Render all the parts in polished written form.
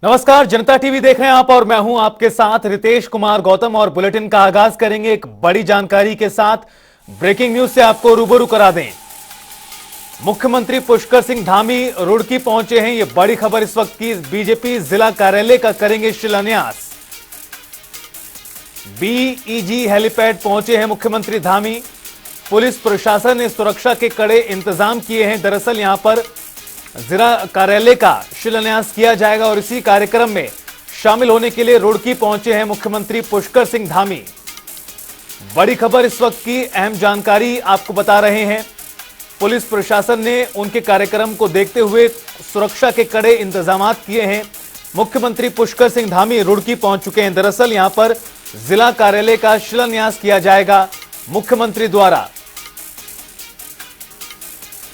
नमस्कार, जनता टीवी देख रहे हैं आप और मैं हूं आपके साथ रितेश कुमार गौतम। और बुलेटिन का आगाज करेंगे एक बड़ी जानकारी के साथ। ब्रेकिंग न्यूज से आपको रूबरू करा दें। मुख्यमंत्री पुष्कर सिंह धामी रुड़की पहुंचे हैं। ये बड़ी खबर इस वक्त की। बीजेपी जिला कार्यालय का करेंगे शिलान्यास। बीईजी हेलीपैड पहुंचे हैं मुख्यमंत्री धामी। पुलिस प्रशासन ने सुरक्षा के कड़े इंतजाम किए हैं। दरअसल यहां पर जिला कार्यालय का शिलान्यास किया जाएगा और इसी कार्यक्रम में शामिल होने के लिए रुड़की पहुंचे हैं मुख्यमंत्री पुष्कर सिंह धामी। बड़ी खबर इस वक्त की, अहम जानकारी आपको बता रहे हैं। पुलिस प्रशासन ने उनके कार्यक्रम को देखते हुए सुरक्षा के कड़े इंतजाम किए हैं। मुख्यमंत्री पुष्कर सिंह धामी रुड़की पहुंच चुके हैं। दरअसल यहां पर जिला कार्यालय का शिलान्यास किया जाएगा मुख्यमंत्री द्वारा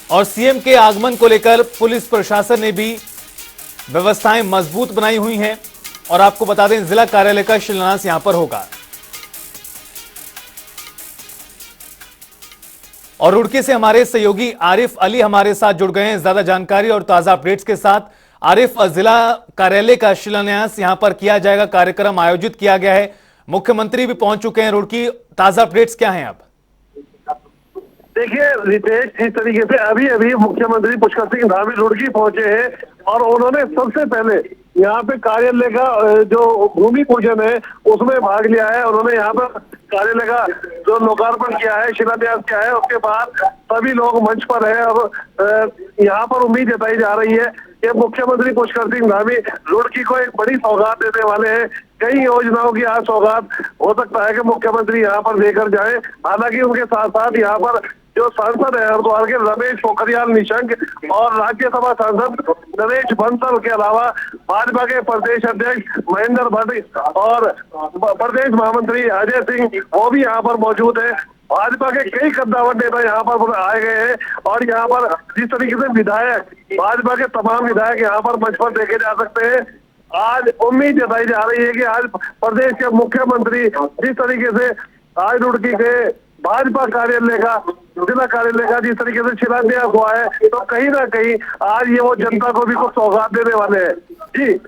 और सीएम के आगमन को लेकर पुलिस प्रशासन ने भी व्यवस्थाएं मजबूत बनाई हुई हैं। और आपको बता दें, जिला कार्यालय का शिलान्यास यहां पर होगा। और रुड़की से हमारे सहयोगी आरिफ अली हमारे साथ जुड़ गए हैं ज्यादा जानकारी और ताजा अपडेट्स के साथ। आरिफ, जिला कार्यालय का शिलान्यास यहां पर किया जाएगा, कार्यक्रम आयोजित किया गया है, मुख्यमंत्री भी पहुंच चुके हैं रुड़की। ताजा अपडेट्स क्या हैं अब? देखिए रितेश, जिस तरीके से अभी अभी मुख्यमंत्री पुष्कर सिंह धामी रुड़की पहुंचे हैं और उन्होंने सबसे पहले यहाँ पे कार्यालय का जो भूमि पूजन है उसमें भाग लिया है। उन्होंने यहाँ पर कार्यालय का जो लोकार्पण किया है, शिलान्यास किया है। उसके बाद सभी लोग मंच पर है और यहाँ पर उम्मीद जताई जा रही है कि मुख्यमंत्री पुष्कर सिंह धामी रुड़की को एक बड़ी सौगात देने वाले हैं। कई योजनाओं की आज सौगात हो सकता है कि मुख्यमंत्री यहाँ पर लेकर जाए। हालांकि उनके साथ साथ यहाँ पर जो सांसद है हरिद्वार के रमेश पोखरियाल निशंक और राज्यसभा सांसद नरेश बंसल के अलावा भाजपा के प्रदेश अध्यक्ष महेंद्र भट्ट और प्रदेश महामंत्री अजय सिंह वो भी यहाँ पर मौजूद है। भाजपा के कई कद्दावर नेता यहाँ पर आए गए हैं और यहाँ पर जिस तरीके से विधायक, भाजपा के तमाम विधायक यहाँ पर मंच पर देखे जा सकते हैं। आज उम्मीद जताई जा रही है कि आज प्रदेश के मुख्यमंत्री जिस तरीके से आज रुड़की के भाजपा कार्यालय का, जिला कार्यालय का जिस तरीके से शिलान्यास हुआ है, तो कहीं ना कहीं आज ये वो जनता को भी कुछ सौगात देने वाले हैं। जी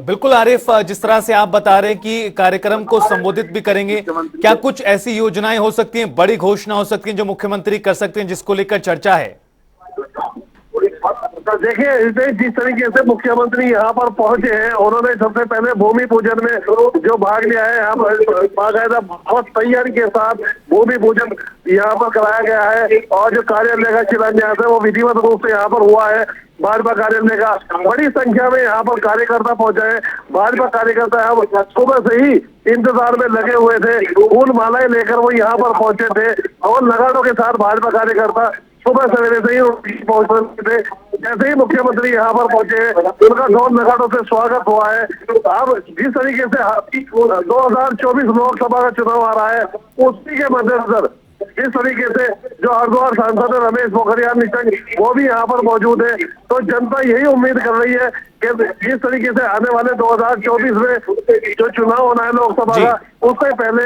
बिल्कुल आरिफ, जिस तरह से आप बता रहे हैं कि कार्यक्रम को संबोधित भी करेंगे, क्या कुछ ऐसी योजनाएं हो सकती हैं, बड़ी घोषणा हो सकती है जो मुख्यमंत्री कर सकते हैं, जिसको लेकर चर्चा है? तो देखिए जिस तरीके से मुख्यमंत्री यहाँ पर पहुंचे हैं, उन्होंने सबसे पहले भूमि पूजन में जो भाग लिया है, यहाँ पर बाकायदा बहुत तैयारी के साथ भूमि पूजन यहाँ पर कराया गया है और जो कार्यालय का शिलान्यास है वो विधिवत रूप से यहाँ पर हुआ है। भाजपा कार्यालय का बड़ी संख्या में यहाँ पर कार्यकर्ता पहुंचे हैं। भाजपा कार्यकर्ता यहाँ सुबह से ही इंतजार में लगे हुए थे, फूल मालाएं लेकर वो यहाँ पर पहुंचे थे और नगाड़ों के साथ भाजपा कार्यकर्ता सुबह सवेरे से ही पहुंच रहे थे। जैसे ही मुख्यमंत्री यहाँ पर पहुंचे उनका ढोल नगाड़ों से स्वागत हुआ है। अब जिस तरीके से 2024 लोकसभा का चुनाव आ रहा है, उसी के मद्देनजर जिस तरीके से जो हरिद्वार सांसद रमेश पोखरियाल निशंक वो भी यहाँ पर मौजूद है, तो जनता यही उम्मीद कर रही है कि जिस तरीके से आने वाले 2024 में जो चुनाव होना है लोकसभा का, उससे पहले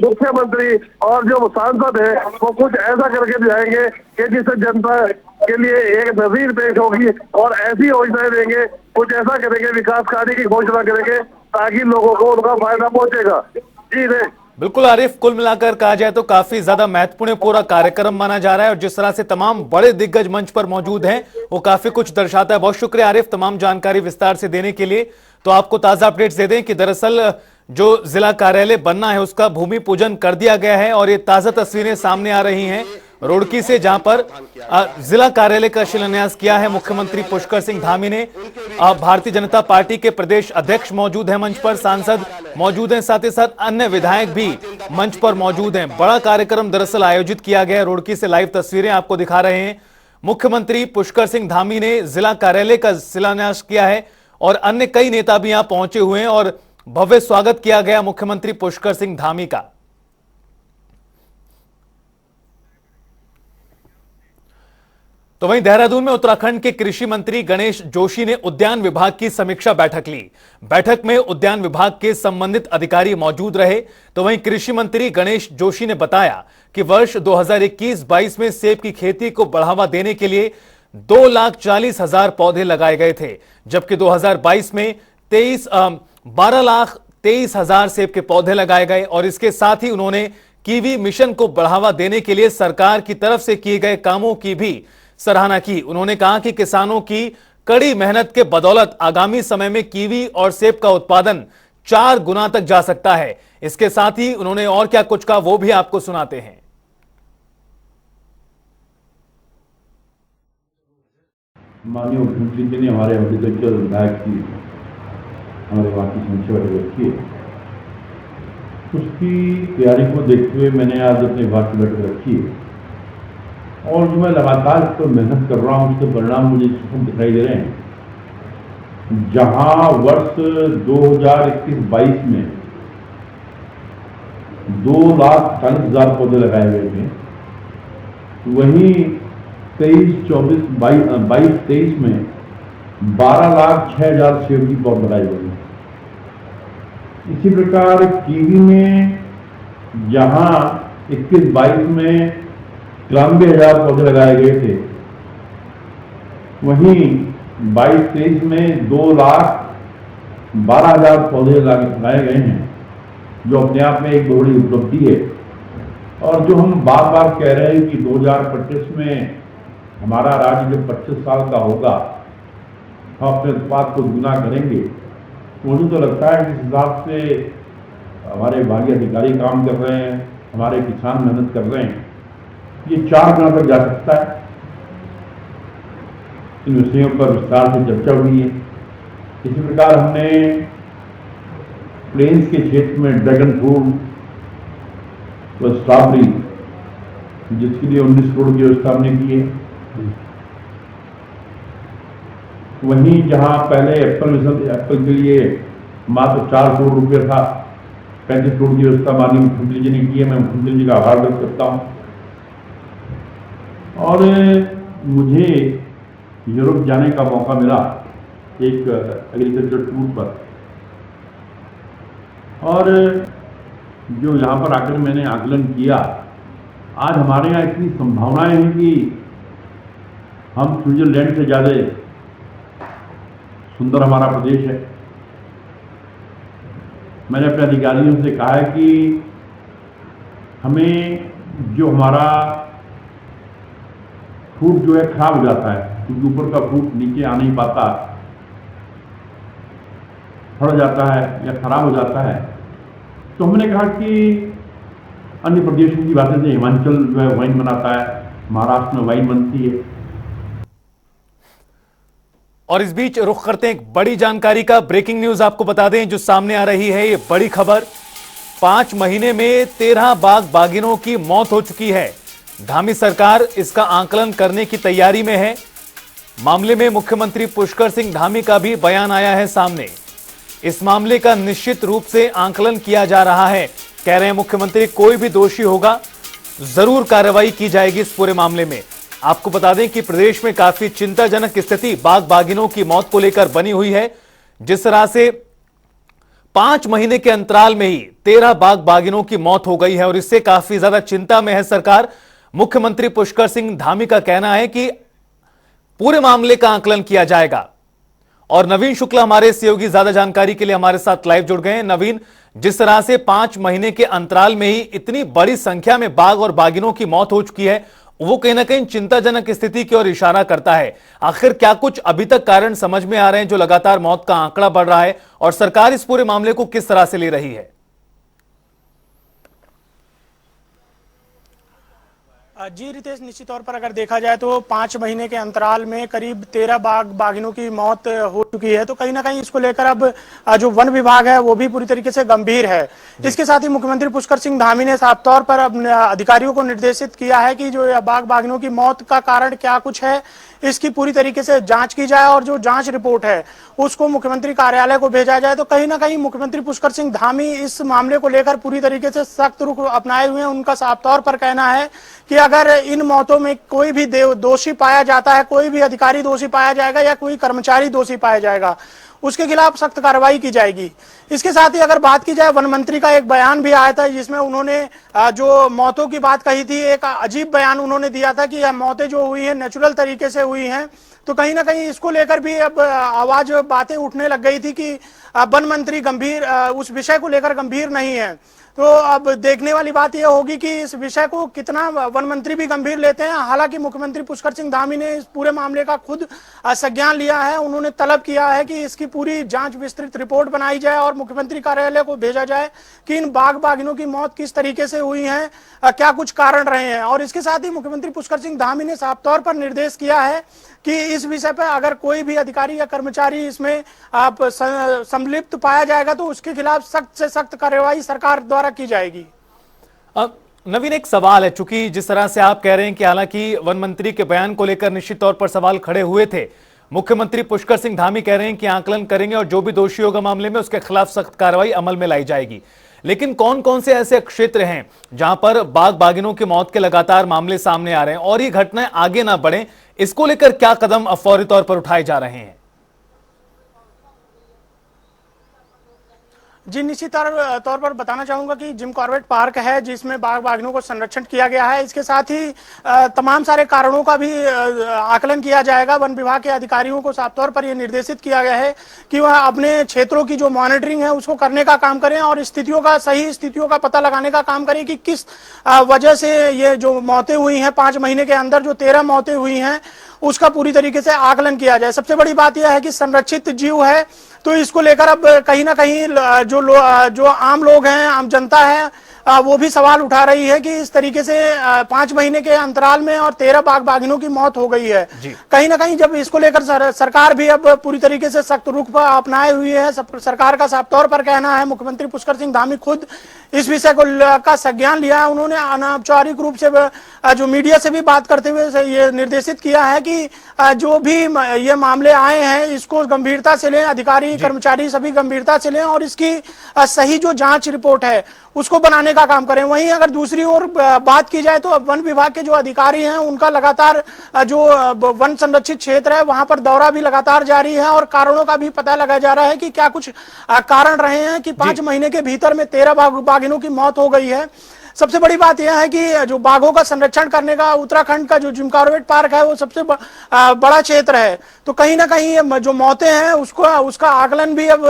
मुख्यमंत्री और जो सांसद है वो कुछ ऐसा करके जाएंगे कि जिससे जनता के लिए एक नजीर पेश होगी और ऐसी योजनाएं देंगे, कुछ ऐसा करेंगे, विकास कार्य की घोषणा करेंगे ताकि लोगों को उनका फायदा पहुंचेगा। जी रे बिल्कुल आरिफ, कुल मिलाकर कहा जाए तो काफी ज्यादा महत्वपूर्ण पूरा कार्यक्रम माना जा रहा है और जिस तरह से तमाम बड़े दिग्गज मंच पर मौजूद हैं वो काफी कुछ दर्शाता है। बहुत शुक्रिया आरिफ तमाम जानकारी विस्तार से देने के लिए। तो आपको ताजा अपडेट्स दे दें कि दरअसल जो जिला कार्यालय बनना है उसका भूमि पूजन कर दिया गया है और ये ताजा तस्वीरें सामने आ रही हैं रुड़की से, जहां पर जिला कार्यालय का शिलान्यास किया है मुख्यमंत्री पुष्कर सिंह धामी ने। भारतीय जनता पार्टी के प्रदेश अध्यक्ष मौजूद हैं मंच पर, सांसद मौजूद हैं, साथ ही साथ अन्य विधायक भी मंच पर मौजूद हैं। बड़ा कार्यक्रम दरअसल आयोजित किया गया है। रुड़की से लाइव तस्वीरें आपको दिखा रहे हैं। मुख्यमंत्री पुष्कर सिंह धामी ने जिला कार्यालय का शिलान्यास किया है और अन्य कई नेता भी यहां पहुंचे हुए हैं और भव्य स्वागत किया गया मुख्यमंत्री पुष्कर सिंह धामी का। तो वहीं देहरादून में उत्तराखंड के कृषि मंत्री गणेश जोशी ने उद्यान विभाग की समीक्षा बैठक ली। बैठक में उद्यान विभाग के संबंधित अधिकारी मौजूद रहे। तो वहीं कृषि मंत्री गणेश जोशी ने बताया कि वर्ष 2021-22 में सेब की खेती को बढ़ावा देने के लिए 2,40,000 पौधे लगाए गए थे, जबकि 2022 में 12,23,000 सेब के पौधे लगाए गए। और इसके साथ ही उन्होंने कीवी मिशन को बढ़ावा देने के लिए सरकार की तरफ से किए गए कामों की भी सराहना की। उन्होंने कहा कि किसानों की कड़ी मेहनत के बदौलत आगामी समय में कीवी और सेब का उत्पादन 4 गुना तक जा सकता है। इसके साथ ही उन्होंने और क्या कुछ कहा वो भी आपको सुनाते हैं। माननीय मुख्यमंत्री जी ने हमारे हॉर्टिकल्चर विभाग की हमारे वहाँ की समीक्षा बैठक रखी है। उसकी तैयारी को देखते हुए मैंने आज अपने विभाग की बैठक रखी है और जो मैं लगातार इस पर मेहनत कर रहा हूँ उसके परिणाम मुझे स्पष्ट दिखाई दे रहे हैं। जहाँ वर्ष 2021-22 में 2,40,000 पौधे लगाए गए थे, वहीं 23-23 में 12,06,000 सेब की पौध लगाई गई। इसी प्रकार कीवी में जहां 21-22 में 93,000 पौधे लगाए गए थे, वहीं 22-23 में 2,12,000 पौधे लगाए गए हैं, जो अपने आप में एक बड़ी उपलब्धि है। और जो हम बार बार कह रहे हैं कि 2025 में हमारा राज्य जब 25 साल का होगा, हम अपने उत्पाद को दुगना करेंगे। मुझे तो लगता है कि इस हिसाब से हमारे विभागीय अधिकारी काम कर रहे हैं, हमारे किसान मेहनत कर रहे हैं, ये 4 गुना तक जा सकता है। इन विषयों पर विस्तार से चर्चा हुई है। इसी प्रकार हमने प्लेन्स के क्षेत्र में ड्रैगन फ्रूट व स्ट्रॉबेरी, जिसके लिए 19 करोड़ की व्यवस्था हमने की है। वहीं जहां पहले एप्पल के लिए मात्र 4 करोड़ रुपये था, 35 करोड़ की व्यवस्था माननीय मुख्यमंत्री जी ने की है। मैं मुख्यमंत्री जी का आभार व्यक्त करता हूं। और मुझे यूरोप जाने का मौका मिला एक एग्रीकल्चर टूर पर, और जो यहाँ पर आकर मैंने आकलन किया, आज हमारे यहाँ इतनी संभावनाएं हैं कि हम स्विट्जरलैंड से ज़्यादा सुंदर हमारा प्रदेश है। मैंने अपने अधिकारियों से कहा है कि हमें जो हमारा फ्रूट जो है खराब हो जाता है, क्योंकि ऊपर का फ्रूट नीचे आ नहीं पाता, फट जाता है या खराब हो जाता है। तो हमने कहा कि अन्य प्रदेशों की बातें से हिमाचल जो है वाइन बनाता है, महाराष्ट्र में वाइन बनती है। और इस बीच रुख करते हैं एक बड़ी जानकारी का। ब्रेकिंग न्यूज आपको बता दें जो सामने आ रही है, ये बड़ी खबर। 5 महीने में 13 बाघ बाघिनों की मौत हो चुकी है। धामी सरकार इसका आकलन करने की तैयारी में है। मामले में मुख्यमंत्री पुष्कर सिंह धामी का भी बयान आया है सामने। इस मामले का निश्चित रूप से आकलन किया जा रहा है। कह रहे हैं मुख्यमंत्री, कोई भी दोषी होगा जरूर कार्रवाई की जाएगी इस पूरे मामले में। आपको बता दें कि प्रदेश में काफी चिंताजनक स्थिति बाघ बाघिनों की मौत को लेकर बनी हुई है। जिस तरह से 5 महीने के अंतराल में ही 13 बाघ बाघिनों की मौत हो गई है और इससे काफी ज्यादा चिंता में है सरकार। मुख्यमंत्री पुष्कर सिंह धामी का कहना है कि पूरे मामले का आकलन किया जाएगा। और नवीन शुक्ला हमारे सहयोगी ज्यादा जानकारी के लिए हमारे साथ लाइव जुड़ गए हैं। नवीन, जिस तरह से 5 महीने के अंतराल में ही इतनी बड़ी संख्या में बाघ और बाघिनों की मौत हो चुकी है, वो कहीं ना कहीं चिंताजनक स्थिति की ओर इशारा करता है। आखिर क्या कुछ अभी तक कारण समझ में आ रहे हैं जो लगातार मौत का आंकड़ा बढ़ रहा है, और सरकार इस पूरे मामले को किस तरह से ले रही है? जी रितेश, निश्चित तौर पर अगर देखा जाए तो 5 महीने के अंतराल में करीब 13 बाघ बाघिनों की मौत हो चुकी है। तो कहीं ना कहीं इसको लेकर अब जो वन विभाग है वो भी पूरी तरीके से गंभीर है। इसके साथ ही मुख्यमंत्री पुष्कर सिंह धामी ने साफ तौर पर अब अधिकारियों को निर्देशित किया है कि जो बाघ बाघिनों की मौत का कारण क्या कुछ है, इसकी पूरी तरीके से जांच की जाए और जो जांच रिपोर्ट है उसको मुख्यमंत्री कार्यालय को भेजा जाए। तो कहीं ना कहीं मुख्यमंत्री पुष्कर सिंह धामी इस मामले को लेकर पूरी तरीके से सख्त रुख अपनाए हुए हैं। उनका साफ तौर पर कहना है कि अगर इन मौतों में कोई भी दोषी पाया जाता है, कोई भी अधिकारी दोषी पाया जाएगा या कोई कर्मचारी दोषी पाया जाएगा, उसके खिलाफ सख्त कार्रवाई की जाएगी। इसके साथ ही अगर बात की जाए, वन मंत्री का एक बयान भी आया था जिसमें उन्होंने जो मौतों की बात कही थी, एक अजीब बयान उन्होंने दिया था कि यह मौतें जो हुई हैं नेचुरल तरीके से हुई हैं। तो कहीं ना कहीं इसको लेकर भी अब आवाज बातें उठने लग गई थी कि वन मंत्री गंभीर उस विषय को लेकर गंभीर नहीं है। तो अब देखने वाली बात यह होगी कि इस विषय को कितना वन मंत्री भी गंभीर लेते हैं। हालांकि मुख्यमंत्री पुष्कर सिंह धामी ने इस पूरे मामले का खुद संज्ञान लिया है। उन्होंने तलब किया है कि इसकी पूरी जांच विस्तृत रिपोर्ट बनाई जाए और मुख्यमंत्री कार्यालय को भेजा जाए कि इन बाघ बाघिनों की मौत किस तरीके से हुई है, क्या कुछ कारण रहे हैं। और इसके साथ ही मुख्यमंत्री पुष्कर सिंह धामी ने साफ तौर पर निर्देश किया है कि इस विषय पर अगर कोई भी अधिकारी या कर्मचारी इसमें संलिप्त पाया जाएगा तो उसके खिलाफ सख्त से सख्त कार्रवाई सरकार द्वारा की जाएगी। अब नवीन, एक सवाल है, चूंकि जिस तरह से आप कह रहे हैं कि हालांकि वन मंत्री के बयान को लेकर निश्चित तौर पर सवाल खड़े हुए थे, मुख्यमंत्री पुष्कर सिंह धामी कह रहे हैं कि आकलन करेंगे और जो भी दोषी होगा मामले में उसके खिलाफ सख्त कार्रवाई अमल में लाई जाएगी। लेकिन कौन कौन से ऐसे क्षेत्र हैं जहां पर बाघ बाघिनों की मौत के लगातार मामले सामने आ रहे हैं और ये घटनाएं आगे ना बढ़े, इसको लेकर क्या कदम अब फौरी तौर पर उठाए जा रहे हैं? जी, निश्चित तौर पर बताना चाहूंगा कि जिम कॉर्बेट पार्क है जिसमें बाघ बाघिनों को संरक्षण किया गया है। इसके साथ ही तमाम सारे कारणों का भी आकलन किया जाएगा। वन विभाग के अधिकारियों को साफ तौर पर यह निर्देशित किया गया है कि वह अपने क्षेत्रों की जो मॉनिटरिंग है उसको करने का काम करें और सही स्थितियों का पता लगाने का काम करें कि किस वजह से ये जो मौतें हुई हैं 5 महीने के अंदर जो 13 मौतें हुई हैं उसका पूरी तरीके से आकलन किया जाए। सबसे बड़ी बात यह है कि संरक्षित जीव है तो इसको लेकर अब कहीं ना कहीं जो आम लोग हैं, आम जनता है, वो भी सवाल उठा रही है कि इस तरीके से 5 महीने के अंतराल में और 13 बाघ बाघिनों की मौत हो गई है। कहीं ना कहीं जब इसको लेकर सरकार भी अब पूरी तरीके से सख्त रुख पर अपनाए हुई है। सरकार का साफ तौर पर कहना है, मुख्यमंत्री पुष्कर सिंह धामी खुद इस विषय को का संज्ञान लिया है। उन्होंने अनौपचारिक रूप से जो मीडिया से भी बात करते हुए ये निर्देशित किया है कि जो भी ये मामले आए हैं इसको गंभीरता से लें, अधिकारी कर्मचारी सभी गंभीरता से लें और इसकी सही जो जांच रिपोर्ट है उसको बनाने का काम करें। वहीं अगर दूसरी ओर बात की जाए तो वन विभाग के जो अधिकारी हैं उनका लगातार जो वन संरक्षित क्षेत्र है वहां पर दौरा भी लगातार जारी है और कारणों का भी पता लगाया जा रहा है कि क्या कुछ कारण रहे हैं कि 5 महीने के भीतर में 13 बाघिनों की मौत हो गई है। सबसे बड़ी बात यह है कि जो बाघों का संरक्षण करने का उत्तराखंड का जो जिम कॉर्बेट पार्क है वो सबसे बड़ा क्षेत्र है। तो कहीं ना कहीं जो मौतें हैं उसका आकलन भी अब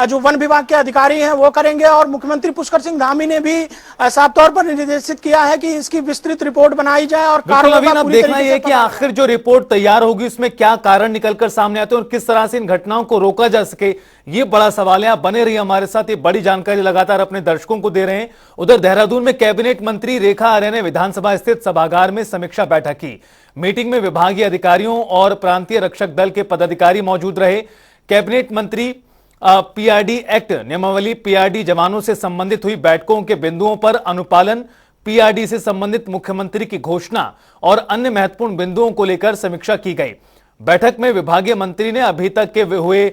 जो वन विभाग के अधिकारी हैं वो करेंगे और मुख्यमंत्री पुष्कर सिंह धामी ने भी साफ तौर पर निर्देशित किया है कि इसकी विस्तृत रिपोर्ट बनाई जाए और अब देखना यह है कि आखिर जो रिपोर्ट तैयार होगी उसमें क्या कारण निकलकर सामने आते हैं और किस तरह से इन घटनाओं को रोका जा सके, ये बड़ा सवाल है। आप बने रहिए हमारे साथ, ये बड़ी जानकारी लगातार अपने दर्शकों को दे रहे हैं। उधर देहरादून में कैबिनेट मंत्री रेखा आर्य ने विधानसभा स्थित सभागार में समीक्षा बैठक की। मीटिंग में विभागीय अधिकारियों और प्रांतीय रक्षक दल के पदाधिकारी मौजूद रहे। कैबिनेट मंत्री पीआरडी एक्ट नियमावली, पीआरडी जवानों से संबंधित हुई बैठकों के बिंदुओं पर अनुपालन, पीआरडी से संबंधित मुख्यमंत्री की घोषणा और अन्य महत्वपूर्ण बिंदुओं को लेकर समीक्षा की गई। बैठक में विभागीय मंत्री ने अभी तक के हुए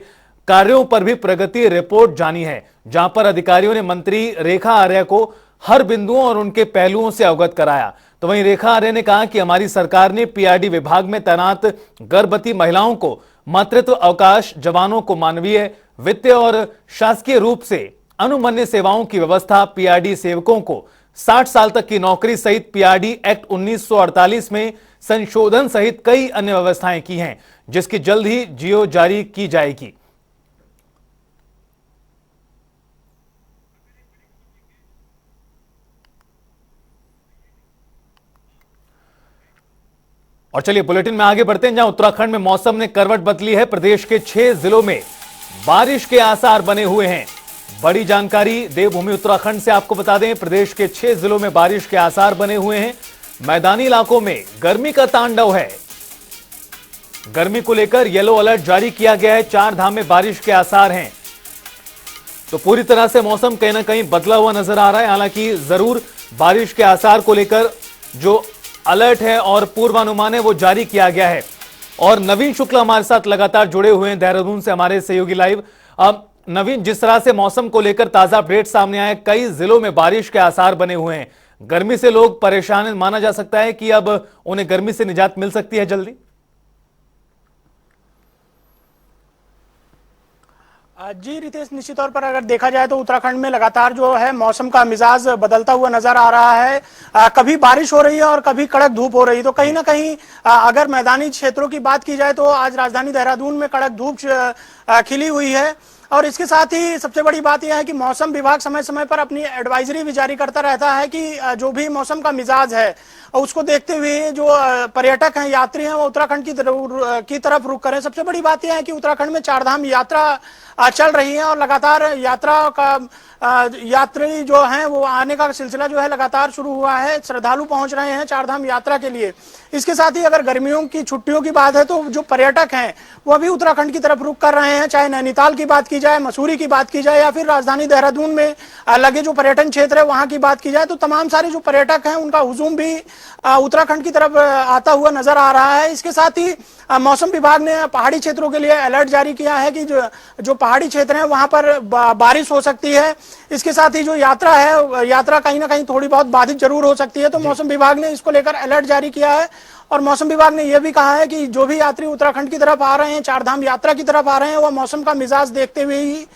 कार्यों पर भी प्रगति रिपोर्ट जानी है, जहां पर अधिकारियों ने मंत्री रेखा आर्य को हर बिंदुओं और उनके पहलुओं से अवगत कराया। तो वहीं रेखा आर्य ने कहा कि हमारी सरकार ने पीआरडी विभाग में तैनात गर्भवती महिलाओं को मातृत्व अवकाश, जवानों को मानवीय, वित्तीय और शासकीय रूप से अनुमन्य सेवाओं की व्यवस्था, पीआरडी सेवकों को 60 साल तक की नौकरी सहित पीआरडी एक्ट 1948 में संशोधन सहित कई अन्य व्यवस्थाएं की हैं, जिसकी जल्द ही जियो जारी की जाएगी। और चलिए बुलेटिन में आगे बढ़ते हैं, जहां उत्तराखंड में मौसम ने करवट बदली है। प्रदेश के 6 जिलों में बारिश के आसार बने हुए हैं। बड़ी जानकारी देवभूमि उत्तराखंड से आपको बता दें, प्रदेश के 6 जिलों में बारिश के आसार बने हुए हैं। मैदानी इलाकों में गर्मी का तांडव है। गर्मी को लेकर येलो अलर्ट जारी किया गया है। 4 धाम में बारिश के आसार हैं। तो पूरी तरह से मौसम कहीं ना कहीं बदला हुआ नजर आ रहा है। हालांकि जरूर बारिश के आसार को लेकर जो अलर्ट है और पूर्वानुमान है वो जारी किया गया है। और नवीन शुक्ला हमारे साथ लगातार जुड़े हुए हैं देहरादून से, हमारे सहयोगी लाइव। अब नवीन, जिस तरह से मौसम को लेकर ताजा अपडेट सामने आए, कई जिलों में बारिश के आसार बने हुए हैं, गर्मी से लोग परेशान हैं, माना जा सकता है कि अब उन्हें गर्मी से निजात मिल सकती है जल्दी। जी रितेश, निश्चित तौर पर अगर देखा जाए तो उत्तराखंड में लगातार जो है मौसम का मिजाज बदलता हुआ नजर आ रहा है। कभी बारिश हो रही है और कभी कड़क धूप हो रही है। तो कहीं ना कहीं अगर मैदानी क्षेत्रों की बात की जाए तो आज राजधानी देहरादून में कड़क धूप खिली हुई है। और इसके साथ ही सबसे बड़ी बात यह है कि मौसम विभाग समय समय पर अपनी एडवाइजरी भी जारी करता रहता है कि जो भी मौसम का मिजाज है उसको देखते हुए जो पर्यटक हैं, यात्री हैं, वो उत्तराखंड की तरफ रुख करें। सबसे बड़ी बात यह है कि उत्तराखंड में चारधाम यात्रा चल रही है और लगातार यात्री जो हैं वो आने का सिलसिला जो है लगातार शुरू हुआ है। श्रद्धालु पहुंच रहे हैं चारधाम यात्रा के लिए। इसके साथ ही अगर गर्मियों की छुट्टियों की बात है तो जो पर्यटक हैं वो अभी उत्तराखंड की तरफ रुख कर रहे हैं। चाहे नैनीताल की बात की जाए, मसूरी की बात की जाए या फिर राजधानी देहरादून में लगे जो पर्यटन क्षेत्र है वहां की बात की जाए, तो तमाम सारे जो पर्यटक हैं उनका हुजूम भी उत्तराखंड की तरफ आता हुआ नजर आ रहा है। इसके साथ ही मौसम विभाग ने पहाड़ी क्षेत्रों के लिए अलर्ट जारी किया है कि जो पहाड़ी क्षेत्र हैं वहां पर बारिश हो सकती है। इसके साथ ही जो यात्रा है, यात्रा कहीं ना कहीं थोड़ी बहुत बाधित जरूर हो सकती है। तो मौसम विभाग ने इसको लेकर अलर्ट जारी किया है और मौसम विभाग ने यह भी कहा है कि जो भी यात्री उत्तराखंड की तरफ आ रहे हैं, चारधाम यात्रा की तरफ आ रहे हैं, वो मौसम का मिजाज देखते हुए ही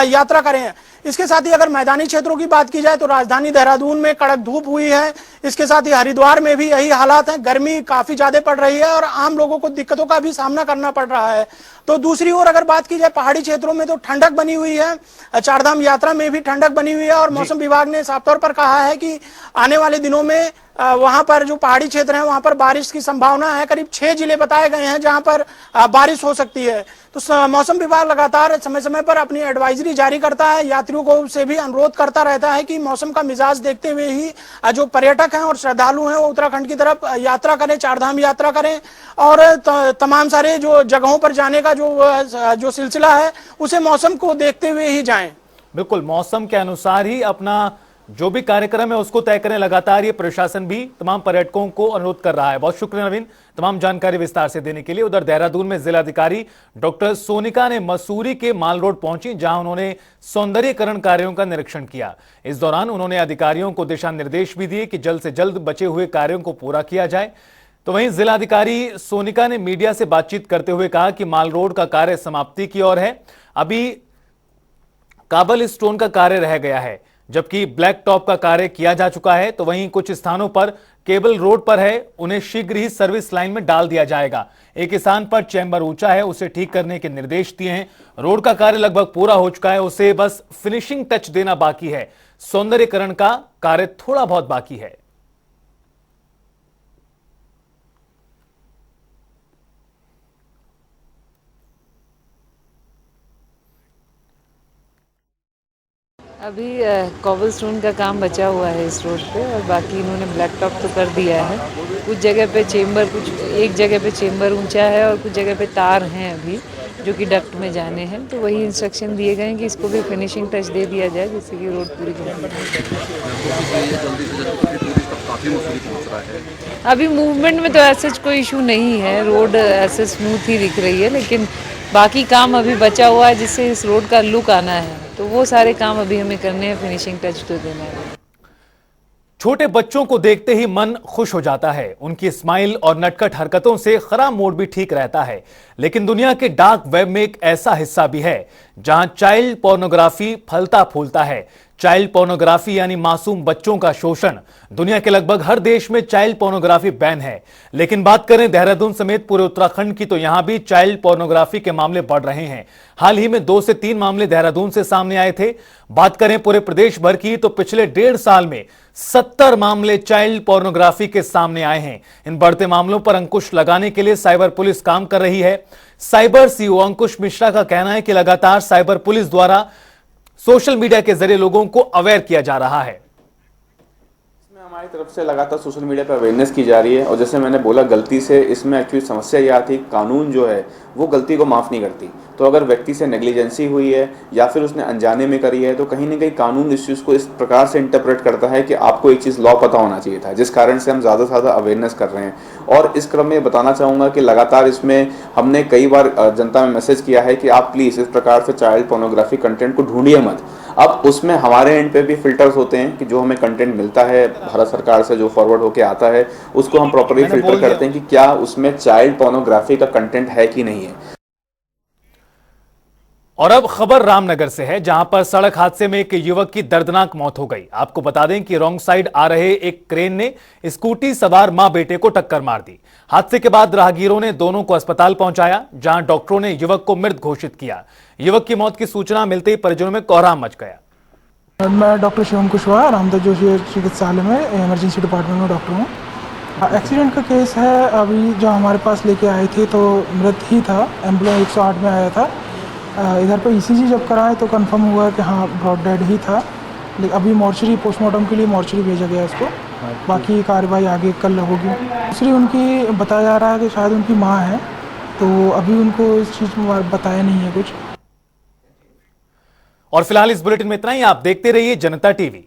यात्रा करें। इसके साथ ही अगर मैदानी क्षेत्रों की बात की जाए तो राजधानी देहरादून में कड़क धूप हुई है। इसके साथ ही हरिद्वार में भी यही हालात हैं, गर्मी काफी ज्यादा पड़ रही है और आम लोगों को दिक्कतों का भी सामना करना पड़ रहा है। तो दूसरी ओर अगर बात की जाए पहाड़ी क्षेत्रों में तो ठंडक बनी हुई है, चारधाम यात्रा में भी ठंडक बनी हुई है और मौसम विभाग ने साफ तौर पर कहा है कि आने वाले दिनों में वहां पर जो पहाड़ी क्षेत्र है वहां पर बारिश की संभावना है। करीब 6 जिले बताए गए हैं जहां पर बारिश हो सकती है। तो मौसम विभाग लगातार समय समय पर अपनी एडवाइजरी जारी करता है, यात्रियों को से भी अनुरोध करता रहता है कि मौसम का मिजाज देखते हुए ही जो पर्यटक हैं और श्रद्धालु हैं वो उत्तराखंड की तरफ यात्रा करें, चारधाम यात्रा करें और तमाम सारे जो जगहों पर जाने का जो सिलसिला है उसे मौसम को देखते हुए ही जाएं। बिल्कुल, मौसम के अनुसार ही अपना जो भी कार्यक्रम है उसको तय करें। लगातार ये प्रशासन भी तमाम पर्यटकों को अनुरोध कर रहा है। बहुत शुक्रिया नवीन, तमाम जानकारी विस्तार से देने के लिए। उधर देहरादून में जिलाधिकारी डॉक्टर सोनिका ने मसूरी के माल रोड पहुंची, जहां उन्होंने सौंदर्यीकरण कार्यों का निरीक्षण किया। इस दौरान उन्होंने अधिकारियों को दिशा निर्देश भी दिए कि जल्द से जल्द बचे हुए कार्यों को पूरा किया जाए। तो वहीं जिलाधिकारी सोनिका ने मीडिया से बातचीत करते हुए कहा कि माल रोड का कार्य समाप्ति की ओर है। अभी काबल स्टोन का कार्य रह गया है, जबकि ब्लैक टॉप का कार्य किया जा चुका है। तो वहीं कुछ स्थानों पर केबल रोड पर है, उन्हें शीघ्र ही सर्विस लाइन में डाल दिया जाएगा। एक स्थान पर चैम्बर ऊंचा है, उसे ठीक करने के निर्देश दिए हैं। रोड का कार्य लगभग पूरा हो चुका है, उसे बस फिनिशिंग टच देना बाकी है। सौंदर्यीकरण का कार्य थोड़ा बहुत बाकी है। अभी कॉबलस्टोन का काम बचा हुआ है इस रोड पे और बाकी इन्होंने ब्लैक टॉप तो कर दिया है। कुछ जगह पे चेम्बर, एक जगह पे चेम्बर ऊंचा है और कुछ जगह पे तार हैं अभी जो कि डक्ट में जाने हैं। तो वही इंस्ट्रक्शन दिए गए हैं कि इसको भी फिनिशिंग टच दे दिया जाए जिससे कि रोड पूरी अभी मूवमेंट में तो ऐसा कोई इशू नहीं है, रोड ऐसे स्मूथ ही दिख रही है, लेकिन बाकी काम अभी बचा हुआ है जिससे इस रोड का लुक आना है। तो वो सारे काम अभी हमें करने हैं, फिनिशिंग टच तो देना है। छोटे बच्चों को देखते ही मन खुश हो जाता है। उनकी स्माइल और नटखट हरकतों से खराब मूड भी ठीक रहता है। लेकिन दुनिया के डार्क वेब में एक ऐसा हिस्सा भी है जहां चाइल्ड पोर्नोग्राफी फलता फूलता है। चाइल्ड पोर्नोग्राफी यानी मासूम बच्चों का शोषण। दुनिया के लगभग हर देश में चाइल्ड पोर्नोग्राफी बैन है, लेकिन बात करें देहरादून समेत पूरे उत्तराखंड की तो यहां भी चाइल्ड पोर्नोग्राफी के मामले बढ़ रहे हैं। हाल ही में 2 से 3 मामले देहरादून से सामने आए थे। बात करें पूरे प्रदेश भर की तो पिछले 1.5 साल में 70 मामले चाइल्ड पोर्नोग्राफी के सामने आए हैं। इन बढ़ते मामलों पर अंकुश लगाने के लिए साइबर पुलिस काम कर रही है। साइबर सीईओ अंकुश मिश्रा का कहना है कि लगातार साइबर पुलिस द्वारा सोशल मीडिया के जरिए लोगों को अवेयर किया जा रहा है। इसमें हमारी तरफ से लगातार सोशल मीडिया पर अवेयरनेस की जा रही है और जैसे मैंने बोला, गलती से इसमें एक्चुअली समस्या यह आती है, कानून जो है वो गलती को माफ़ नहीं करती। तो अगर व्यक्ति से नेग्लिजेंसी हुई है या फिर उसने अनजाने में करी है तो कहीं ना कहीं कानून इस चीज़ को इस प्रकार से इंटरप्रेट करता है कि आपको एक चीज़ लॉ पता होना चाहिए था, जिस कारण से हम ज़्यादा से ज़्यादा अवेयरनेस कर रहे हैं। और इस क्रम में बताना चाहूँगा कि लगातार इसमें हमने कई बार जनता में मैसेज किया है कि आप प्लीज़ इस प्रकार से चाइल्ड पोर्नोग्राफी कंटेंट को ढूंढिए मत। अब उसमें हमारे एंड पे भी फिल्टर्स होते हैं कि जो हमें कंटेंट मिलता है भारत सरकार से जो फॉरवर्ड होके आता है उसको हम प्रॉपरली मैंने बोल फिल्टर दिया। करते हैं कि क्या उसमें चाइल्ड पोर्नोग्राफी का कंटेंट है कि नहीं है। और अब खबर रामनगर से है, जहां पर सड़क हादसे में एक युवक की दर्दनाक मौत हो गई। आपको बता दें कि रॉन्ग साइड आ रहे एक क्रेन ने स्कूटी सवार मां बेटे को टक्कर मार दी। हादसे के बाद राहगीरों ने दोनों को अस्पताल पहुंचाया, जहां डॉक्टरों ने युवक को मृत घोषित किया। युवक की मौत की सूचना मिलते ही परिजनों में कोहराम मच गया। मैं डॉक्टर शिवम कुशवाहा रामदास जोशी चिकित्सालय में इमरजेंसी डिपार्टमेंट में डॉक्टर हूँ। एक्सीडेंट का केस है, अभी जो हमारे पास लेके आए थे तो मृत ही था, एम्बुलेंस 108 में आया था। इधर पे ईसीजी जब कराए तो कंफर्म हुआ कि हाँ ब्रॉड डेड ही था, लेकिन अभी मॉर्चरी पोस्टमार्टम के लिए मॉर्चरी भेजा गया उसको। बाकी कार्रवाई आगे कल होगी। दूसरी उनकी बताया जा रहा है कि शायद उनकी माँ है, तो अभी उनको इस चीज़ में बताया नहीं है कुछ। और फिलहाल इस बुलेटिन में इतना ही। आप देखते रहिए जनता टीवी।